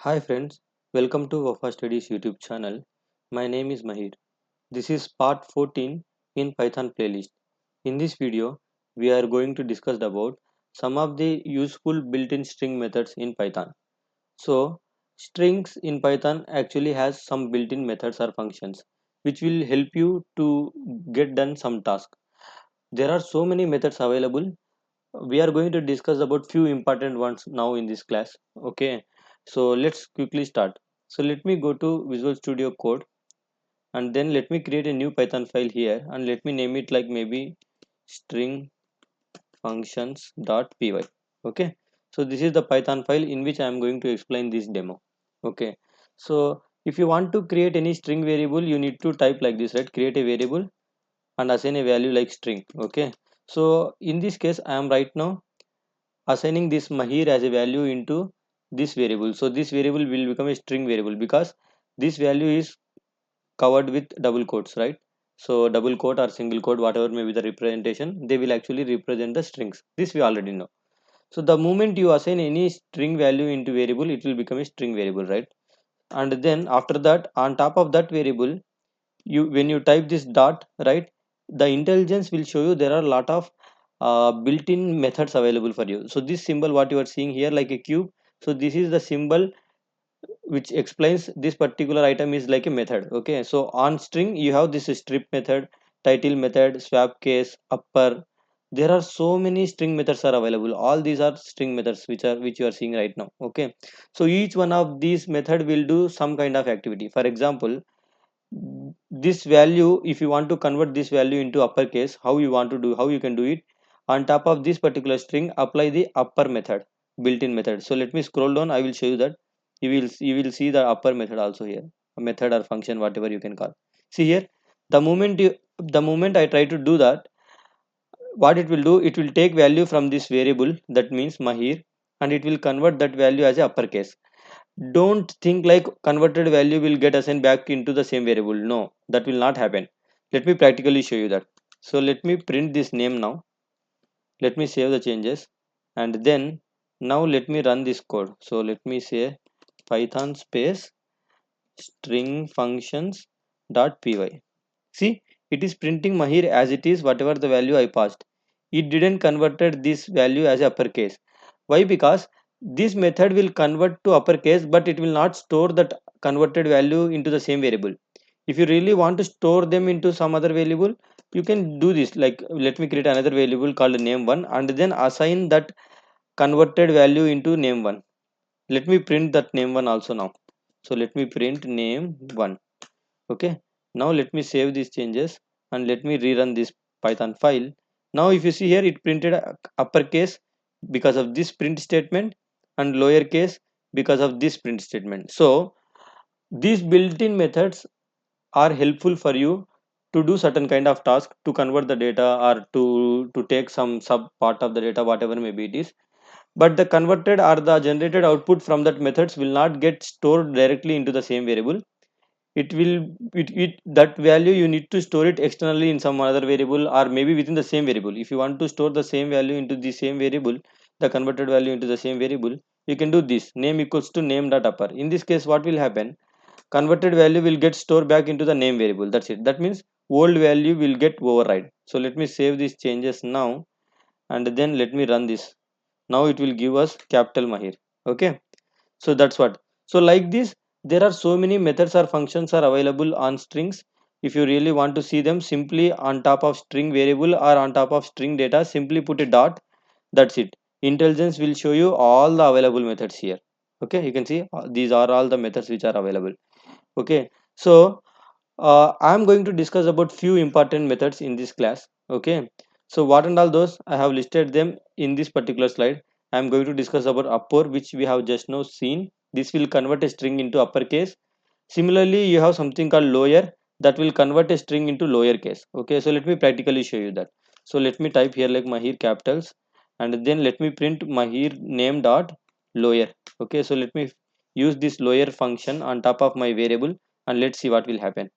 Hi friends, welcome to Wafa Studies YouTube channel. My name is Mahir. This is part 14 in Python playlist. In this video, we are going to discuss about some of the useful built-in string methods in Python. So, strings in Python actually has some built-in methods or functions which will help you to get done some task. There are so many methods available. We are going to discuss about few important ones now in this class. Okay, so let's quickly start. So let me go to Visual Studio Code, and then let me create a new Python file here, and let me name it like maybe string functions.py. Okay, so this is the Python file in which I am going to explain this demo. Okay, so if you want to create any string variable, you need to type like this, right? Create a variable and assign a value like string. Okay, so in this case I am right now assigning this Mahir as a value into this variable. So this variable will become a string variable because this value is covered with double quotes, right? So double quote or single quote, whatever may be the representation, they will actually represent the strings. This we already know. So the moment you assign any string value into variable, it will become a string variable, right? And then after that, on top of that variable, you when you type this dot, right, the intelligence will show you there are a lot of built-in methods available for you. So this symbol what you are seeing here like a cube, so this is the symbol which explains this particular item is like a method. Okay, so on string you have this strip method, title method, swap case, upper. There are so many string methods are available. All these are string methods which you are seeing right now. Okay, so each one of these method will do some kind of activity. For example, this value, if you want to convert this value into uppercase, how you want to do, how you can do it, on top of this particular string apply the upper method, built-in method. So let me scroll down, I will show you that. You will see the upper method also here, a method or function, whatever you can call. See here, the moment I try to do that, what it will do, it will take value from this variable, that means Mahir, and it will convert that value as a uppercase. Don't think like converted value will get assigned back into the same variable. No, that will not happen. Let me practically show you that. So let me print this name now. Let me save the changes, and then now let me run this code. So let me say python space string functions dot py. See, it is printing Mahir as it is, whatever the value I passed. It didn't converted this value as uppercase. Why? Because this method will convert to uppercase, but it will not store that converted value into the same variable. If you really want to store them into some other variable, you can do this. Like, let me create another variable called name1 and then assign that converted value into name1. Let me print that name1 also now. So let me print name1. Okay, now let me save these changes and let me rerun this Python file. Now if you see here, it printed uppercase because of this print statement and lowercase because of this print statement. So these built-in methods are helpful for you to do certain kind of task, to convert the data or to take some sub part of the data, whatever maybe it is. But the converted or the generated output from that methods will not get stored directly into the same variable. It will, that value you need to store it externally in some other variable, or maybe within the same variable. If you want to store the same value into the same variable, the converted value into the same variable, you can do this name equals to name dot upper. In this case, what will happen, converted value will get stored back into the name variable. That's it. That means old value will get override. So let me save these changes now, and then let me run this. Now it will give us capital Mahir. Okay, so that's what. So like this, there are so many methods or functions are available on strings. If you really want to see them, simply on top of string variable or on top of string data, simply put a dot. That's it. Intelligence will show you all the available methods here. Okay, you can see these are all the methods which are available. Okay, so I am going to discuss about few important methods in this class. Okay, so what and all those I have listed them in this particular slide. I am going to discuss about upper, which we have just now seen. This will convert a string into uppercase. Similarly, you have something called lower, that will convert a string into lowercase. Okay, so let me practically show you that. So let me type here like Mahir capitals, and then let me print Mahir name dot lower. Okay, so let me use this lower function on top of my variable, and let's see what will happen.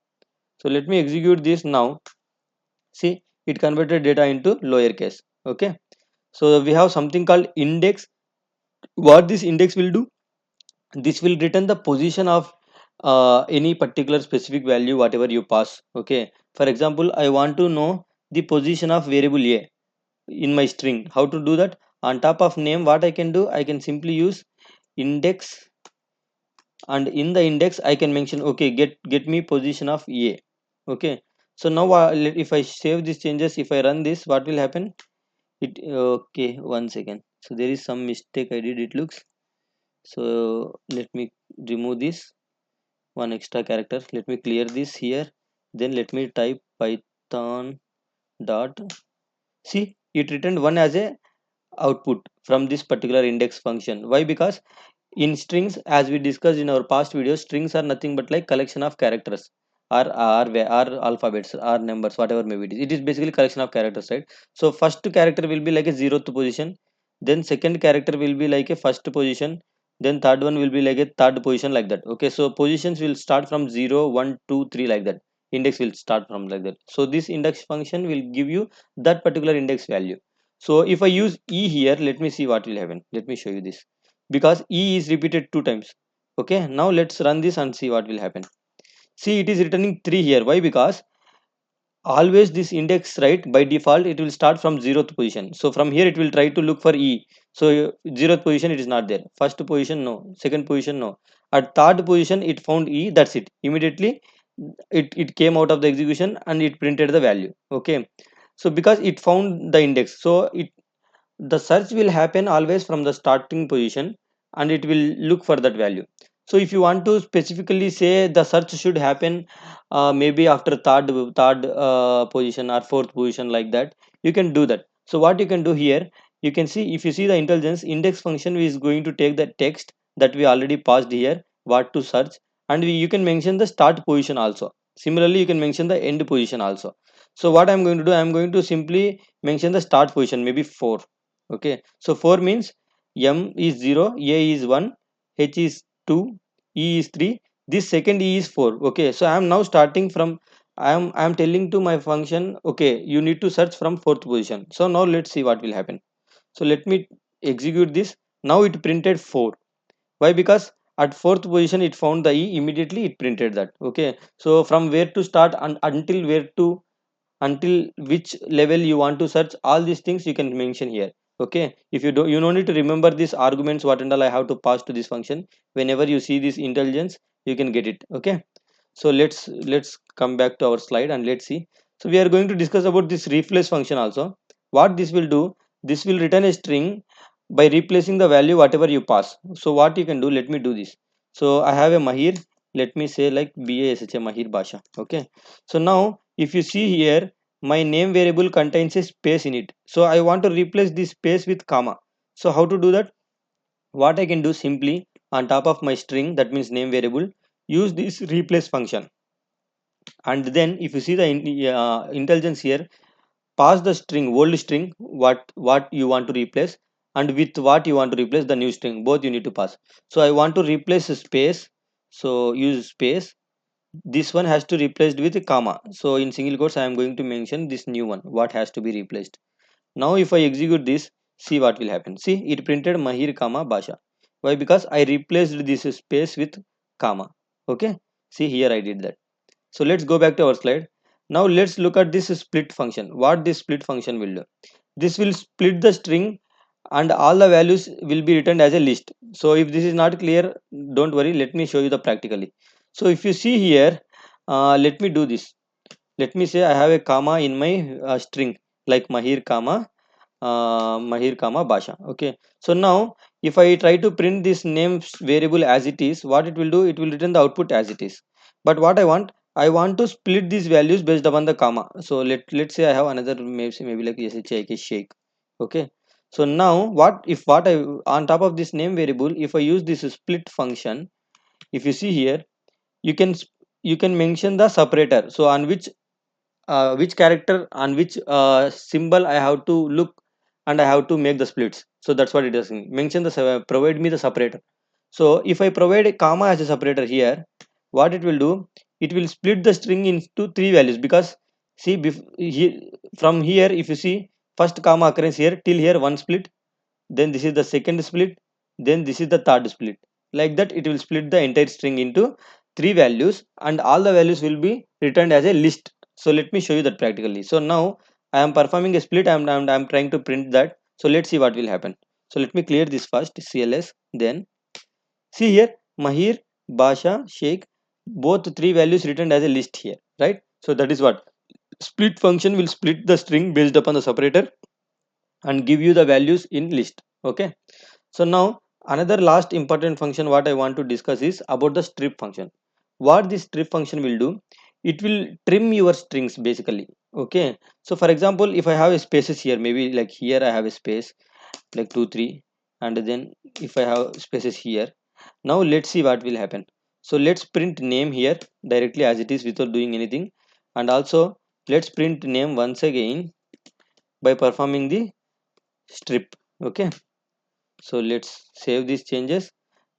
So let me execute this now. See, it converted data into lowercase. Okay, so we have something called index. What this index will do, this will return the position of any particular specific value whatever you pass. Okay, for example, I want to know the position of variable a in my string. How to do that? On top of name, what I can do, I can simply use index, and in the index I can mention, okay, get me position of a. Okay, so now if I save these changes, if I run this, what will happen? It okay, one second. So there is some mistake I did, it looks. So let me remove this one extra character. Let me clear this here. Then let me type python dot. See, it returned one as a output from this particular index function. Why? Because in strings, as we discussed in our past videos, strings are nothing but like collection of characters, or alphabets or numbers, whatever maybe it is. It is basically collection of characters, right? So first character will be like a zeroth position, then second character will be like a first position, then third one will be like a third position, like that. Okay, so positions will start from 0, 1, 2, 3, like that. Index will start from like that. So this index function will give you that particular index value. So if I use e here, let me see what will happen. Let me show you this, because e is repeated two times. Okay, now let's run this and see what will happen. See, it is returning 3 here. Why? Because always this index, right, by default it will start from 0th position. So from here it will try to look for e. So 0th position it is not there, first position no, second position no, at third position it found e, that's it. Immediately it came out of the execution and it printed the value. Okay, so because it found the index, so it, the search will happen always from the starting position, and it will look for that value. So if you want to specifically say the search should happen maybe after third position or fourth position, like that, you can do that. So what you can do here, you can see, if you see the intelligence index function is going to take the text that we already passed here, what to search, and you can mention the start position also. Similarly, you can mention the end position also. So what I'm going to do, I'm going to simply mention the start position, maybe 4. Okay, so 4 means m is 0, a is 1, h is 2, e is 3, this second e is 4. Okay, so I am now starting from, I am telling to my function, okay, you need to search from fourth position. So now let's see what will happen. So let me execute this. Now it printed 4. Why? Because at fourth position it found the e, immediately it printed that. Okay, so from where to start and until where to, until which level you want to search, all these things you can mention here. Okay, if you don't, you don't need to remember these arguments what and all I have to pass to this function. Whenever you see this intelligence, you can get it. Okay, so let's come back to our slide and let's see. So we are going to discuss about this replace function also. What this will do, this will return a string by replacing the value whatever you pass. So what you can do, let me do this. So I have a Mahir, let me say like BASH Mahir Basha. Okay, so now if you see here, my name variable contains a space in it, so I want to replace this space with comma. So how to do that? What I can do, simply on top of my string, that means name variable, use this replace function. And then if you see the intelligence here, pass the string, old string, what you want to replace, and with what you want to replace the new string, both you need to pass. So I want to replace a space, so use space. This one has to replaced with a comma. So in single quotes I am going to mention this new one what has to be replaced. Now if I execute this, see what will happen. See, it printed Mahir comma Basha. Why? Because I replaced this space with comma. Okay, see here I did that. So let's go back to our slide. Now let's look at this split function. What this split function will do, this will split the string and all the values will be returned as a list. So if this is not clear, don't worry, let me show you the practically. So if you see here, let me do this. Let me say I have a comma in my string, like Mahir comma Basha. Okay, so now if I try to print this name variable as it is, what it will do, it will return the output as it is. But what I want to split these values based upon the comma. So let's say I have another, maybe like SHIK shake. Okay, so now what I, on top of this name variable, if I use this split function, if you see here, you can you can mention the separator. So on which character, on which symbol I have to look, and I have to make the splits. So that's what it is saying. Mention the provide me the separator. So if I provide a comma as a separator here, what it will do, it will split the string into three values. Because see, from here if you see, first comma occurrence here till here one split, then this is the second split, then this is the third split. like that it will split the entire string into three values, and all the values will be returned as a list. So let me show you that practically. So now I am performing a split. I'm trying to print that. So let's see what will happen. So let me clear this first, cls. Then see here, Mahir, Basha, Sheikh, both three values written as a list here, right? So that is what split function will split the string based upon the separator and give you the values in list. Okay. So now another last important function what I want to discuss is about the strip function. What this strip function will do, it will trim your strings basically. Okay. So for example, if I have a spaces here, maybe like here I have a space like 2 3, and then if I have spaces here, now let's see what will happen. So let's print name here directly as it is without doing anything, and also let's print name once again by performing the strip. Okay. So let's save these changes.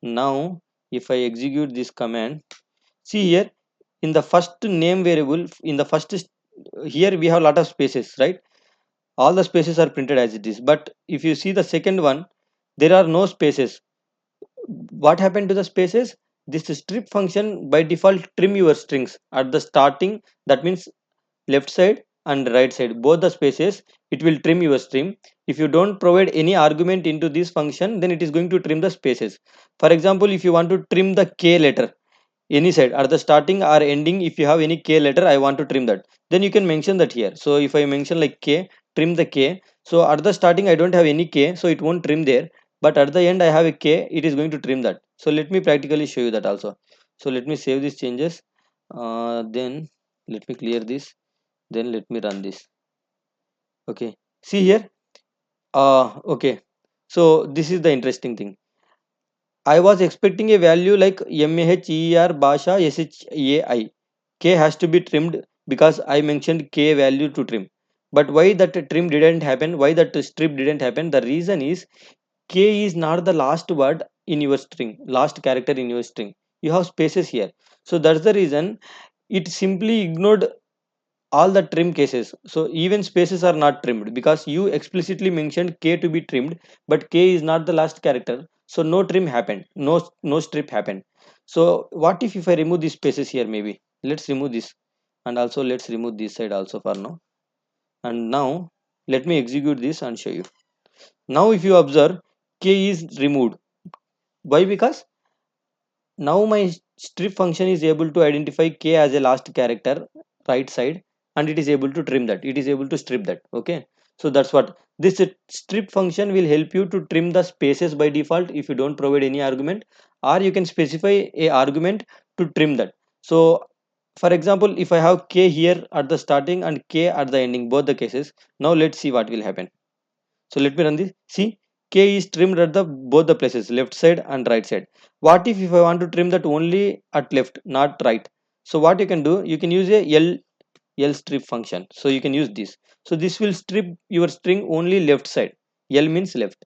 Now if I execute this command, see here in the first name variable, in the first here we have a lot of spaces, right? All the spaces are printed as it is, but if you see the second one, there are no spaces. What happened to the spaces? This strip function by default trim your strings at the starting. That means left side and right side, both the spaces, it will trim your string. If you don't provide any argument into this function, then it is going to trim the spaces. For example, if you want to trim the k letter any side at the starting or ending, if you have any k letter I want to trim that, then you can mention that here. So if I mention like k, trim the k. So at the starting I don't have any k, so it won't trim there, but at the end I have a k, it is going to trim that. So let me practically show you that also. So let me save these changes. Then let me clear this, then let me run this. Okay, see here. Okay, so this is the interesting thing. I was expecting a value like MAHER Basha SHAI. K has to be trimmed because I mentioned K value to trim. But why that trim didn't happen? Why that strip didn't happen? The reason is K is not the last word in your string, last character in your string. You have spaces here. So that's the reason it simply ignored all the trim cases. So even spaces are not trimmed because you explicitly mentioned k to be trimmed, but k is not the last character, so no trim happened, no strip happened. So what if I remove these spaces here? Maybe let's remove this, and also let's remove this side also for now. And now let me execute this and show you. Now if you observe, k is removed. Why? Because now my strip function is able to identify k as a last character right side, and it is able to trim that, it is able to strip that. Okay, so that's what this strip function will help you to trim the spaces by default if you don't provide any argument, or you can specify a argument to trim that. So for example, if I have k here at the starting and k at the ending, both the cases, now let's see what will happen. So let me run this. See, K is trimmed at the both the places, left side and right side. What if I want to trim that only at left, not right? So what you can do, you can use a L strip function. So you can use this. So this will strip your string only left side. L means left.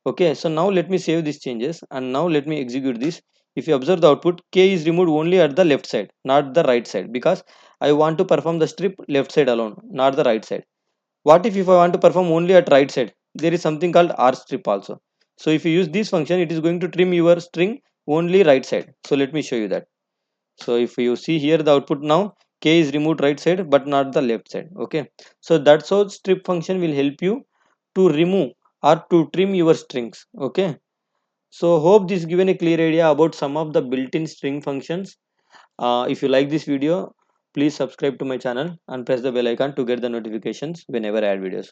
Okay, so now let me save these changes and now let me execute this. If you observe the output, K is removed only at the left side, not the right side, because I want to perform the strip left side alone, not the right side. What if I want to perform only at right side? There is something called R strip also. So if you use this function, it is going to trim your string only right side. So let me show you that. So if you see here the output now, K is removed right side but not the left side. Okay. So that's how strip function will help you to remove or to trim your strings. Okay. So hope this given a clear idea about some of the built-in string functions. If you like this video, please subscribe to my channel and press the bell icon to get the notifications whenever I add videos.